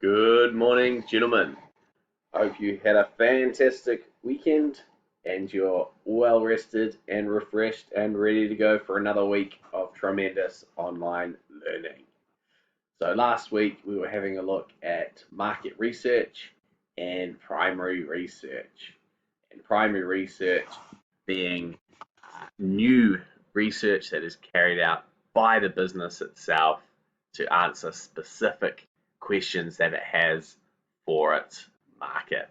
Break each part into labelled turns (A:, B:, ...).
A: Good morning, gentlemen. Hope you had a fantastic weekend and you're well rested and refreshed and ready to go for another week of tremendous online learning. So, last week we were having a look at market research and primary research. And primary research being new research that is carried out by the business itself to answer specific questions that it has for its market.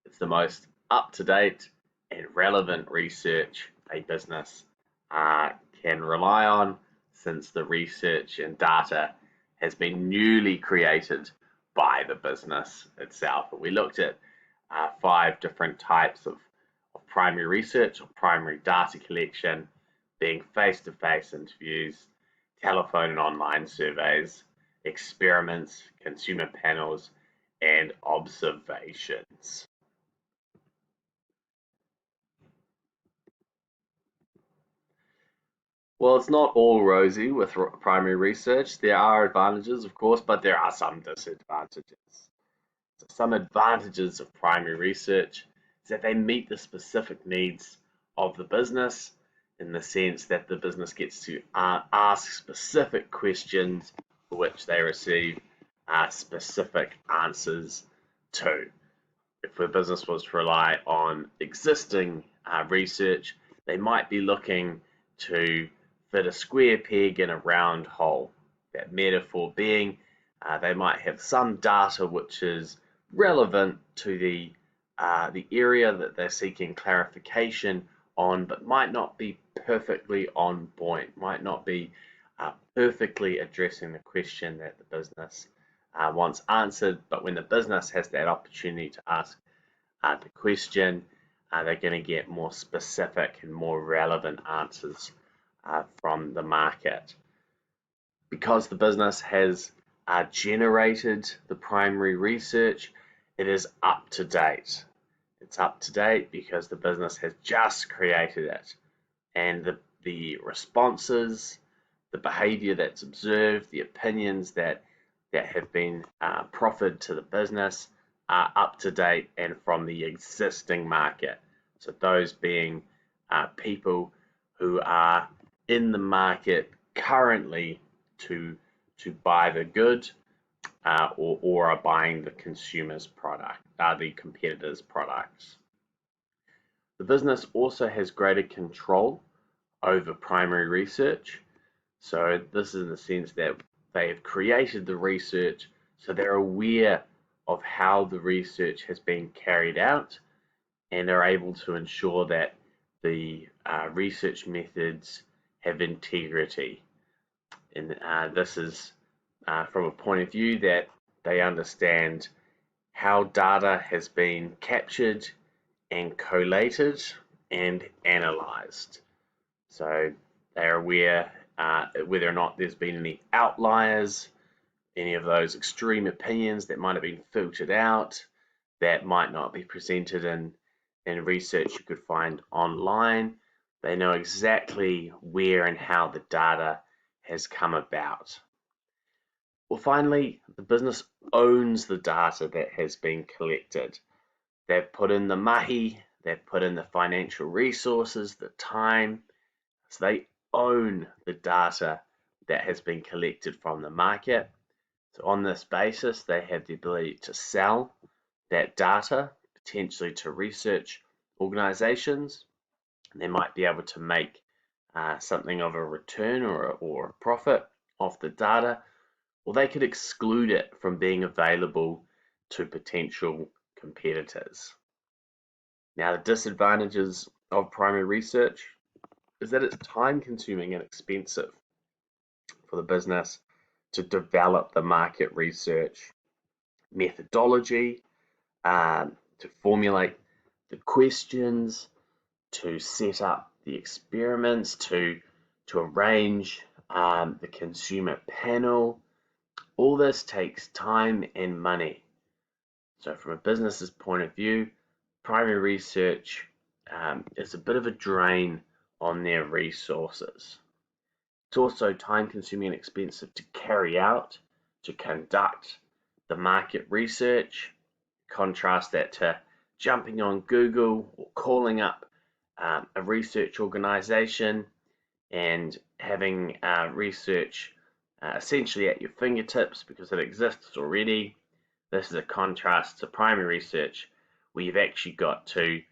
A: It's the most up-to-date and relevant research a business can rely on, since the research and data has been newly created by the business itself. We looked at 5 different types of primary research or primary data collection, being face-to-face interviews, telephone and online surveys, experiments, consumer panels, and observations. Well, it's not all rosy with primary research. There are advantages, of course, but there are some disadvantages. So some advantages of primary research is that they meet the specific needs of the business, in the sense that the business gets to ask specific questions for which they receive specific answers to. If a business was to rely on existing research, they might be looking to fit a square peg in a round hole. That metaphor being, they might have some data which is relevant to the area that they're seeking clarification on, but might not be perfectly on point, might not be perfectly addressing the question that the business wants answered. But when the business has that opportunity to ask the question, they're going to get more specific and more relevant answers from the market. Because the business has generated the primary research, it is up to date. It's up to date because the business has just created it, and the responses, the behavior that's observed, the opinions that have been proffered to the business are up to date and from the existing market. So those being people who are in the market currently to buy the good, or are buying the consumer's product, the competitor's products. The business also has greater control over primary research. So this is in the sense that they have created the research, so they're aware of how the research has been carried out, and are able to ensure that the research methods have integrity. And this is from a point of view that they understand how data has been captured and collated and analyzed. So they're aware whether or not there's been any outliers, any of those extreme opinions that might have been filtered out, that might not be presented in research you could find online. They know exactly where and how the data has come about. Well, finally, the business owns the data that has been collected. They've put in the mahi, they've put in the financial resources, the time, so they own the data that has been collected from the market. So on this basis, they have the ability to sell that data, potentially to research organizations. They might be able to make something of a return or a profit off the data, or they could exclude it from being available to potential competitors. Now, the disadvantages of primary research is that it's time consuming and expensive for the business to develop the market research methodology, to formulate the questions, to set up the experiments, to arrange the consumer panel. All this takes time and money. So from a business's point of view, primary research is a bit of a drain on their resources. It's also time consuming and expensive to carry out, to conduct, the market research. Contrast that to jumping on Google or calling up a research organization and having research essentially at your fingertips because it exists already. This is a contrast to primary research where you've actually got to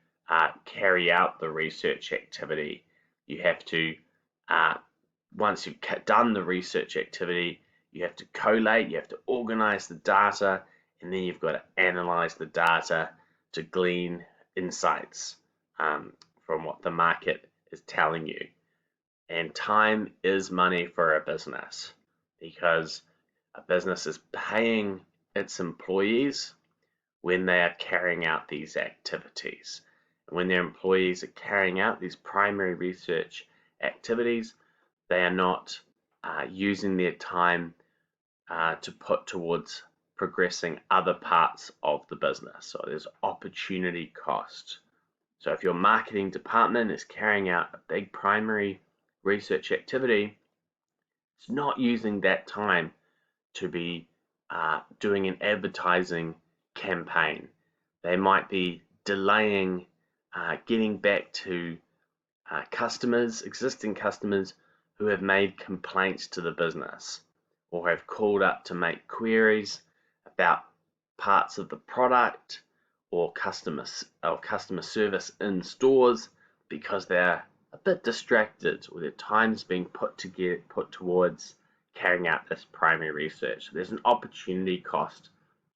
A: carry out the research activity. You have to, once you've done the research activity, you have to collate, you have to organize the data, and then you've got to analyze the data to glean insights from what the market is telling you. And time is money for a business because a business is paying its employees when they are carrying out these activities. And when their employees are carrying out these primary research activities, they are not using their time to put towards progressing other parts of the business. So there's opportunity cost. So if your marketing department is carrying out a big primary research activity, it's not using that time to be doing an advertising campaign. They might be delaying getting back to customers, existing customers who have made complaints to the business or have called up to make queries about parts of the product or customer service in stores because they're a bit distracted or their time's being put towards carrying out this primary research. So there's an opportunity cost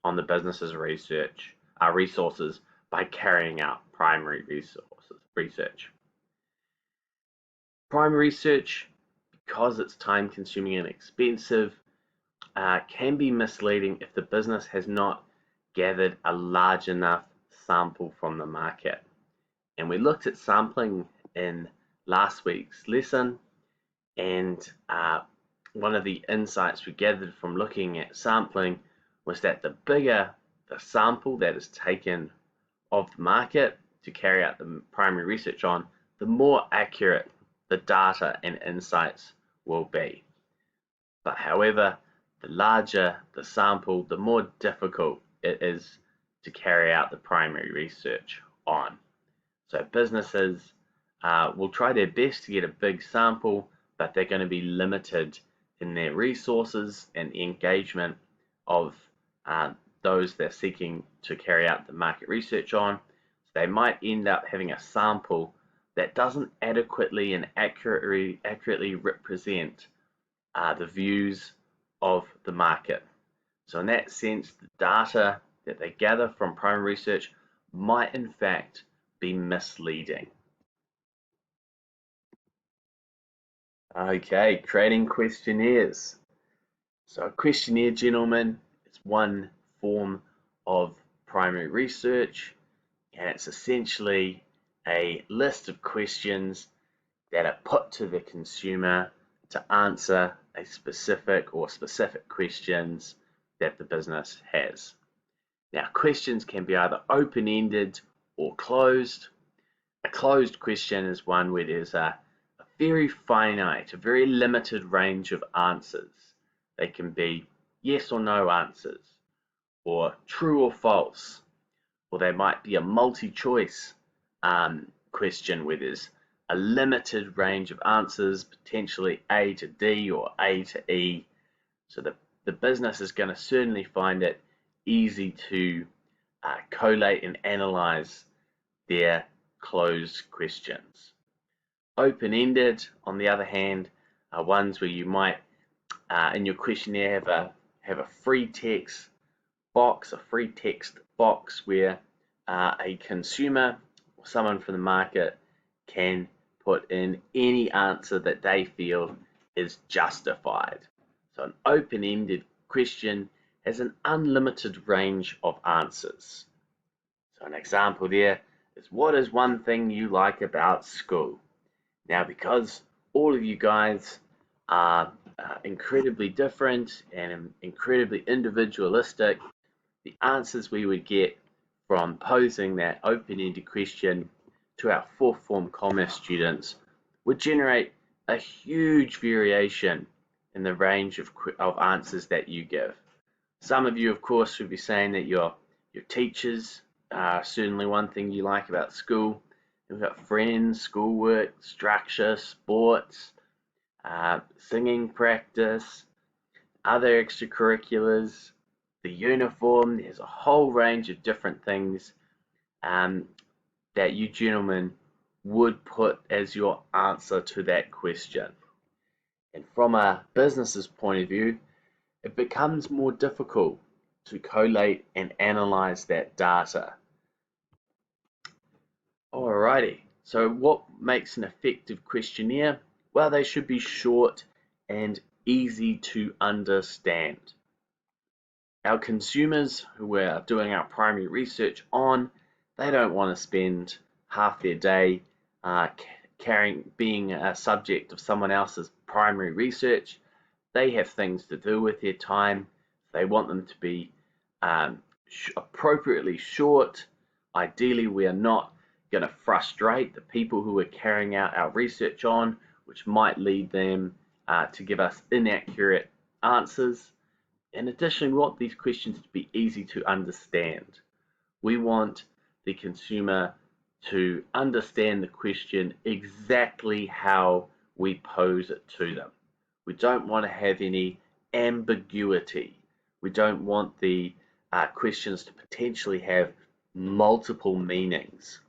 A: on the business's resources by carrying out primary research. Primary research, because it's time consuming and expensive, can be misleading if the business has not gathered a large enough sample from the market. And we looked at sampling in last week's lesson, and one of the insights we gathered from looking at sampling was that the bigger the sample that is taken of the market to carry out the primary research on, the more accurate the data and insights will be. But however, the larger the sample, the more difficult it is to carry out the primary research on. So businesses will try their best to get a big sample, but they're going to be limited in their resources and engagement of those they're seeking to carry out the market research on. So they might end up having a sample that doesn't adequately and accurately represent the views of the market. So in that sense, the data that they gather from primary research might in fact be misleading. Okay, creating questionnaires. So a questionnaire, gentlemen, is one form of primary research, and it's essentially a list of questions that are put to the consumer to answer a specific questions that the business has. Now, questions can be either open-ended or closed. A closed question is one where there's a very finite, a very limited range of answers. They can be yes or no answers, or true or false, or they might be a multi-choice question where there's a limited range of answers, potentially A to D or A to E. So the business is going to certainly find it easy to collate and analyze their closed questions. Open-ended, on the other hand, are ones where you might, in your questionnaire, have a free text box, where a consumer or someone from the market can put in any answer that they feel is justified. So an open-ended question has an unlimited range of answers. So an example there is, what is one thing you like about school? Now, because all of you guys are incredibly different and incredibly individualistic, the answers we would get from posing that open-ended question to our fourth form commerce students would generate a huge variation in the range of answers that you give. Some of you, of course, would be saying that your teachers are certainly one thing you like about school. We've got friends, schoolwork, structure, sports, singing practice, other extracurriculars, the uniform. There's a whole range of different things that you gentlemen would put as your answer to that question. And from a business's point of view, it becomes more difficult to collate and analyze that data. Alrighty, so what makes an effective questionnaire? Well, they should be short and easy to understand. Our consumers who we're doing our primary research on, they don't want to spend half their day being a subject of someone else's primary research. They have things to do with their time. They want them to be appropriately short. Ideally, we are not going to frustrate the people who we're carrying out our research on, which might lead them to give us inaccurate answers. In addition, we want these questions to be easy to understand. We want the consumer to understand the question exactly how we pose it to them. We don't want to have any ambiguity. We don't want the questions to potentially have multiple meanings.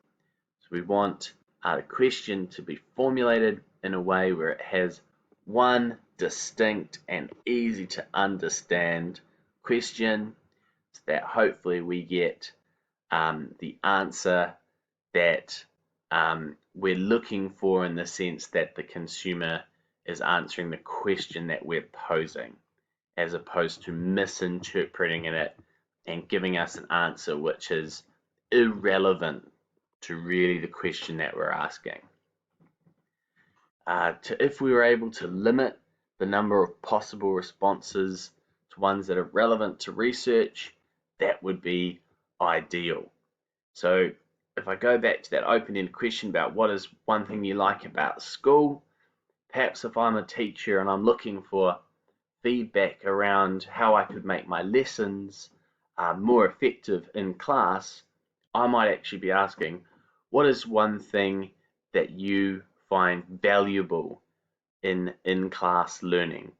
A: So we want the question to be formulated in a way where it has one distinct and easy to understand question, so that hopefully we get the answer that we're looking for, in the sense that the consumer is answering the question that we're posing, as opposed to misinterpreting it and giving us an answer which is irrelevant to really the question that we're asking. If we were able to limit the number of possible responses to ones that are relevant to research, that would be ideal. So if I go back to that open-ended question about what is one thing you like about school, perhaps if I'm a teacher and I'm looking for feedback around how I could make my lessons more effective in class, I might actually be asking, what is one thing that you find valuable in in-class learning?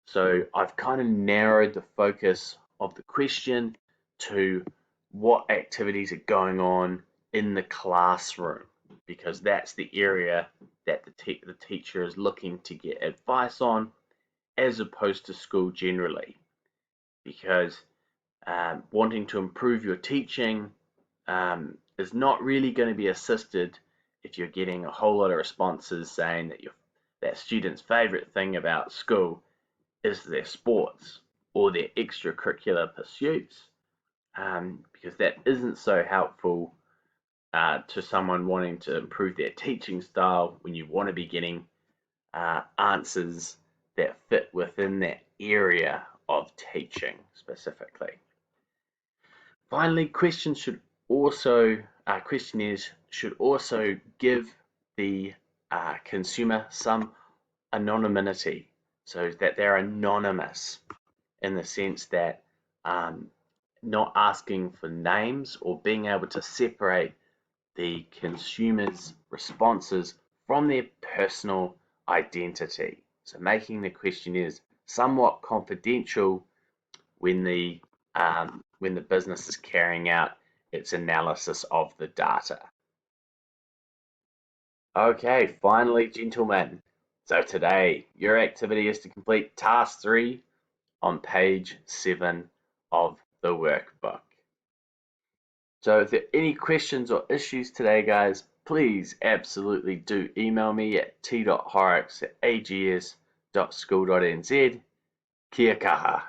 A: So I've kind of narrowed the focus of the question to what activities are going on in the classroom, because that's the area that the teacher is looking to get advice on, as opposed to school generally. Because wanting to improve your teaching is not really going to be assisted if you're getting a whole lot of responses saying that that student's favorite thing about school is their sports or their extracurricular pursuits, because that isn't so helpful to someone wanting to improve their teaching style when you want to be getting answers that fit within that area of teaching specifically. Finally, questionnaires should also give the consumer some anonymity, so that they're anonymous, in the sense that not asking for names, or being able to separate the consumer's responses from their personal identity. So making the questionnaires somewhat confidential when the business is carrying out its analysis of the data. Okay, finally, gentlemen. So today, your activity is to complete task 3 on page 7 of the workbook. So if there are any questions or issues today, guys, please absolutely do email me at t.horrocks@ags.school.nz. Kia kaha.